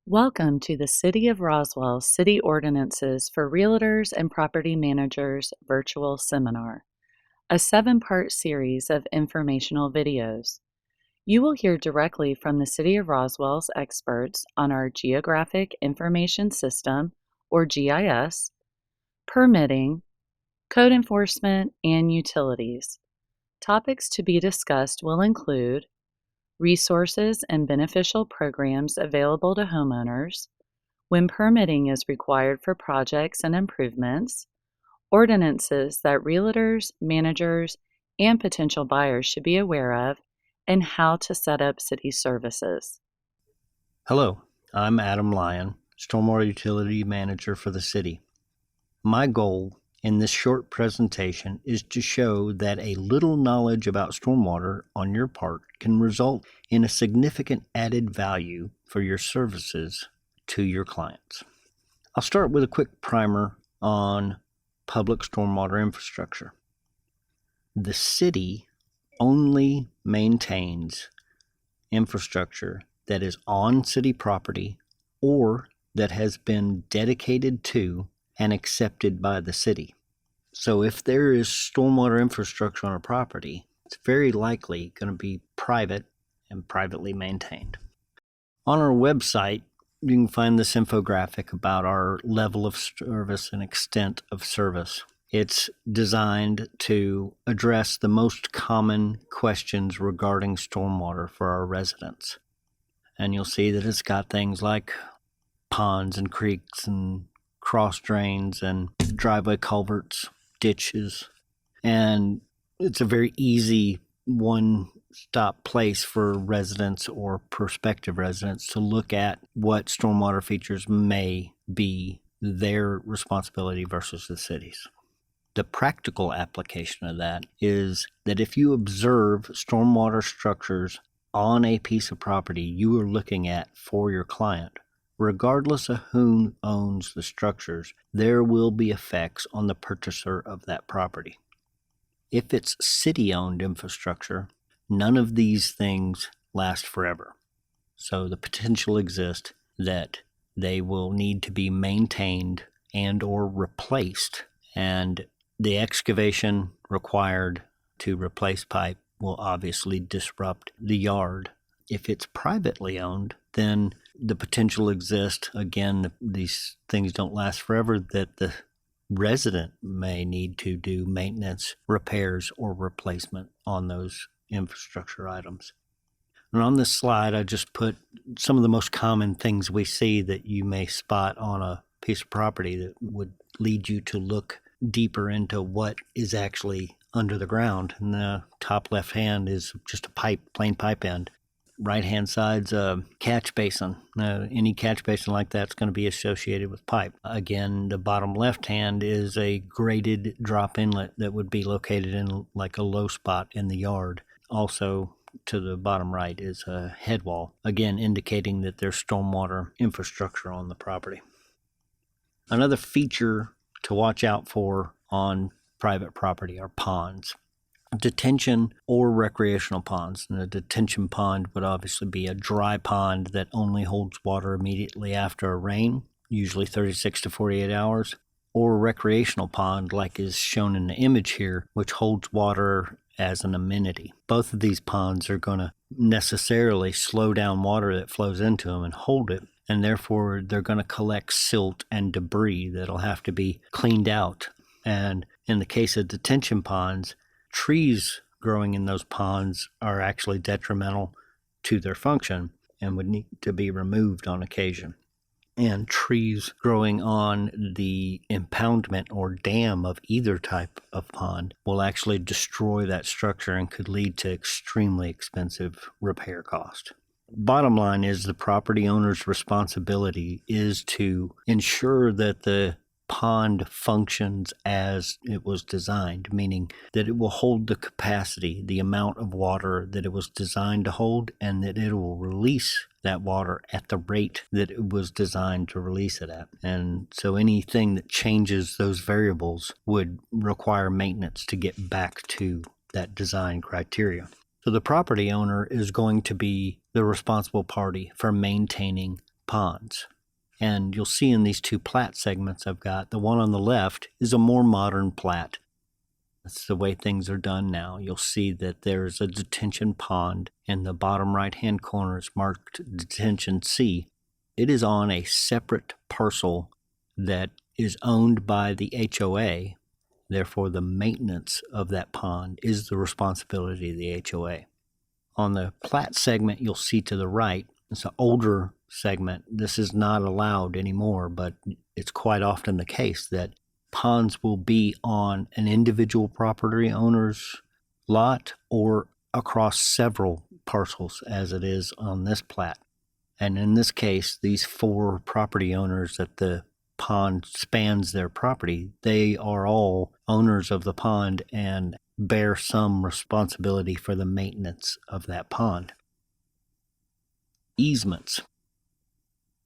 Welcome to the City of Roswell City Ordinances for Realtors and Property Managers virtual seminar, a 7-part series of informational videos. You will hear directly from the City of Roswell's experts on our Geographic Information System, or GIS, permitting, code enforcement, and utilities. Topics to be discussed will include resources and beneficial programs available to homeowners, when permitting is required for projects and improvements, ordinances that realtors, managers, and potential buyers should be aware of, and how to set up city services. Hello, I'm Adam Lyon, Stormwater Utility Manager for the city. My goal in this short presentation is to show that a little knowledge about stormwater on your part can result in a significant added value for your services to your clients. I'll start with a quick primer on public stormwater infrastructure. The city only maintains infrastructure that is on city property or that has been dedicated to and accepted by the city. So if there is stormwater infrastructure on a property, it's very likely going to be private and privately maintained. On our website, you can find this infographic about our level of service and extent of service. It's designed to address the most common questions regarding stormwater for our residents. And you'll see that it's got things like ponds and creeks and cross drains and driveway culverts, ditches. And it's a very easy one-stop place for residents or prospective residents to look at what stormwater features may be their responsibility versus the city's. The practical application of that is that if you observe stormwater structures on a piece of property you are looking at for your client, regardless of who owns the structures, there will be effects on the purchaser of that property. If it's city-owned infrastructure, none of these things last forever. So the potential exists that they will need to be maintained and or replaced, and the excavation required to replace pipe will obviously disrupt the yard. If it's privately owned, then the potential exists, again, these things don't last forever, that the resident may need to do maintenance, repairs, or replacement on those infrastructure items. And on this slide, I just put some of the most common things we see that you may spot on a piece of property that would lead you to look deeper into what is actually under the ground. And the top left hand is just a pipe, plain pipe end. Right-hand side's a catch basin. Any catch basin like that's going to be associated with pipe. Again, the bottom left-hand is a graded drop inlet that would be located in like a low spot in the yard. Also, to the bottom right is a head wall, again indicating that there's stormwater infrastructure on the property. Another feature to watch out for on private property are ponds. Detention or recreational ponds. And a detention pond would obviously be a dry pond that only holds water immediately after a rain, usually 36 to 48 hours, or a recreational pond like is shown in the image here, which holds water as an amenity. Both of these ponds are going to necessarily slow down water that flows into them and hold it, and therefore they're going to collect silt and debris that'll have to be cleaned out. And in the case of detention ponds, trees growing in those ponds are actually detrimental to their function and would need to be removed on occasion. And trees growing on the impoundment or dam of either type of pond will actually destroy that structure and could lead to extremely expensive repair cost. Bottom line is the property owner's responsibility is to ensure that the pond functions as it was designed, meaning that it will hold the capacity, the amount of water that it was designed to hold, and that it will release that water at the rate that it was designed to release it at. And so anything that changes those variables would require maintenance to get back to that design criteria. So the property owner is going to be the responsible party for maintaining ponds. And you'll see in these two plat segments I've got, the one on the left is a more modern plat. That's the way things are done now. You'll see that there's a detention pond in the bottom right-hand corner. It's marked Detention C. It is on a separate parcel that is owned by the HOA. Therefore, the maintenance of that pond is the responsibility of the HOA. On the plat segment you'll see to the right, it's an older segment. This is not allowed anymore, but it's quite often the case that ponds will be on an individual property owner's lot or across several parcels, as it is on this plat. And in this case, these 4 property owners that the pond spans their property, they are all owners of the pond and bear some responsibility for the maintenance of that pond. Easements.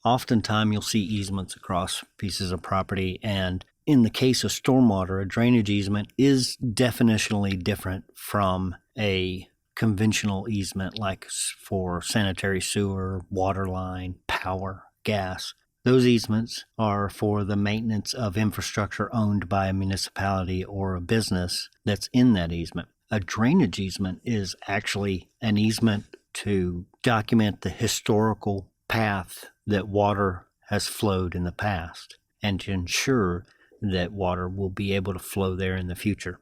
Oftentimes you'll see easements across pieces of property, and in the case of stormwater, a drainage easement is definitionally different from a conventional easement like for sanitary sewer, water line, power, gas. Those easements are for the maintenance of infrastructure owned by a municipality or a business that's in that easement. A drainage easement is actually an easement to document the historical path that water has flowed in the past and to ensure that water will be able to flow there in the future.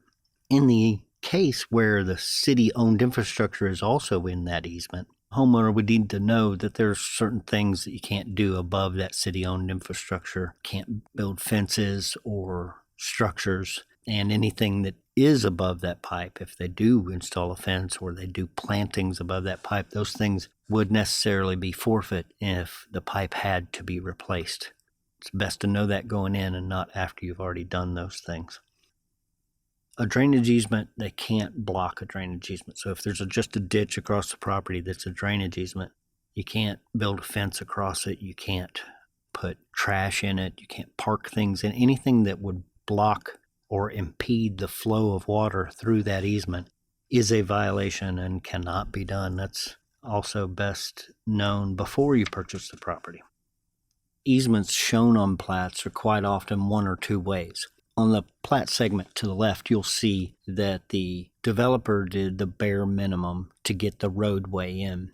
In the case where the city-owned infrastructure is also in that easement, homeowner would need to know that there's certain things that you can't do above that city-owned infrastructure. Can't build fences or structures, and anything that is above that pipe, if they do install a fence or they do plantings above that pipe, those things would necessarily be forfeit if the pipe had to be replaced. It's best to know that going in and not after you've already done those things. A drainage easement, they can't block a drainage easement. So if there's just a ditch across the property that's a drainage easement, you can't build a fence across it. You can't put trash in it. You can't park things in. Anything that would block or impede the flow of water through that easement is a violation and cannot be done. That's also best known before you purchase the property. Easements shown on plats are quite often one or two ways. On the plat segment to the left, you'll see that the developer did the bare minimum to get the roadway in.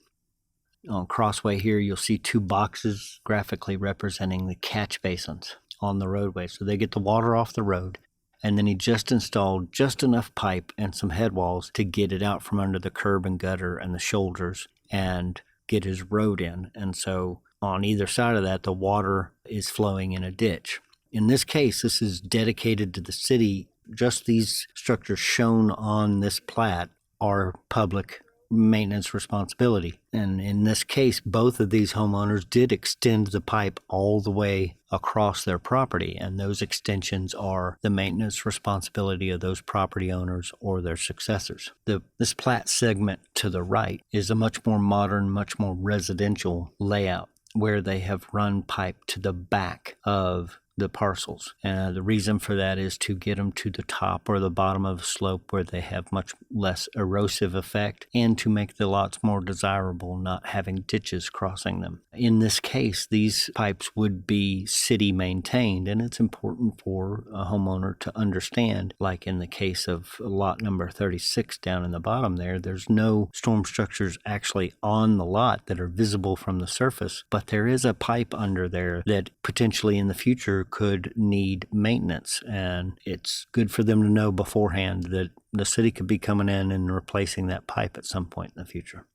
On Crossway here, you'll see 2 boxes graphically representing the catch basins on the roadway. So they get the water off the road, and then he just installed just enough pipe and some head walls to get it out from under the curb and gutter and the shoulders and get his road in. And so on either side of that, the water is flowing in a ditch. In this case, this is dedicated to the city. Just these structures shown on this plat are public maintenance responsibility. And in this case, both of these homeowners did extend the pipe all the way across their property, and those extensions are the maintenance responsibility of those property owners or their successors. This plat segment to the right is a much more modern, much more residential layout where they have run pipe to the back of the parcels. And the reason for that is to get them to the top or the bottom of the slope where they have much less erosive effect, and to make the lots more desirable, not having ditches crossing them. In this case, these pipes would be city maintained, and it's important for a homeowner to understand, like in the case of lot number 36 down in the bottom there, there's no storm structures actually on the lot that are visible from the surface, but there is a pipe under there that potentially in the future could need maintenance, and it's good for them to know beforehand that the city could be coming in and replacing that pipe at some point in the future.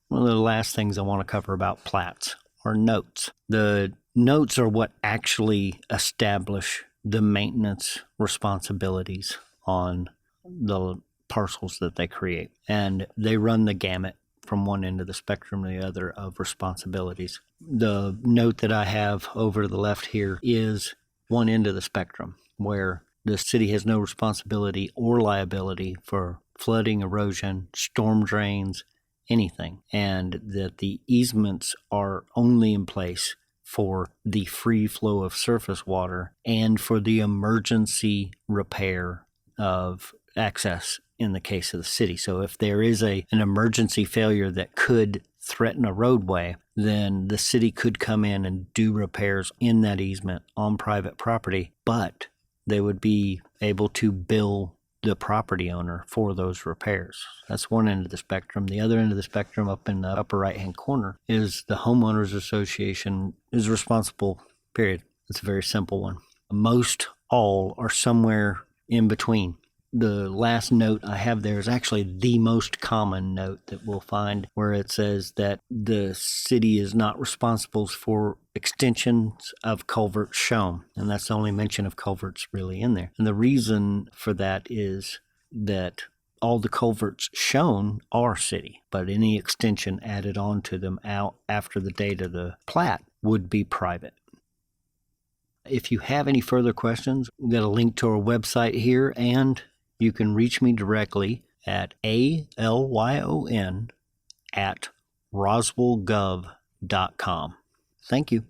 One of the last things I want to cover about plats are notes. The notes are what actually establish the maintenance responsibilities on the parcels that they create, and they run the gamut from one end of the spectrum to the other of responsibilities. The note that I have over to the left here is one end of the spectrum, where the city has no responsibility or liability for flooding, erosion, storm drains, anything, and that the easements are only in place for the free flow of surface water and for the emergency repair of access in the case of the city. So if there is an emergency failure that could threaten a roadway, then the city could come in and do repairs in that easement on private property, but they would be able to bill the property owner for those repairs. That's one end of the spectrum. The other end of the spectrum, up in the upper right-hand corner, is the homeowners association is responsible, period. It's a very simple one. Most all are somewhere in between. The last note I have there is actually the most common note that we'll find, where it says that the city is not responsible for extensions of culverts shown. And that's the only mention of culverts really in there. And the reason for that is that all the culverts shown are city, but any extension added on to them out after the date of the plat would be private. If you have any further questions, we've got a link to our website here, and you can reach me directly at alyon@roswellgov.com. Thank you.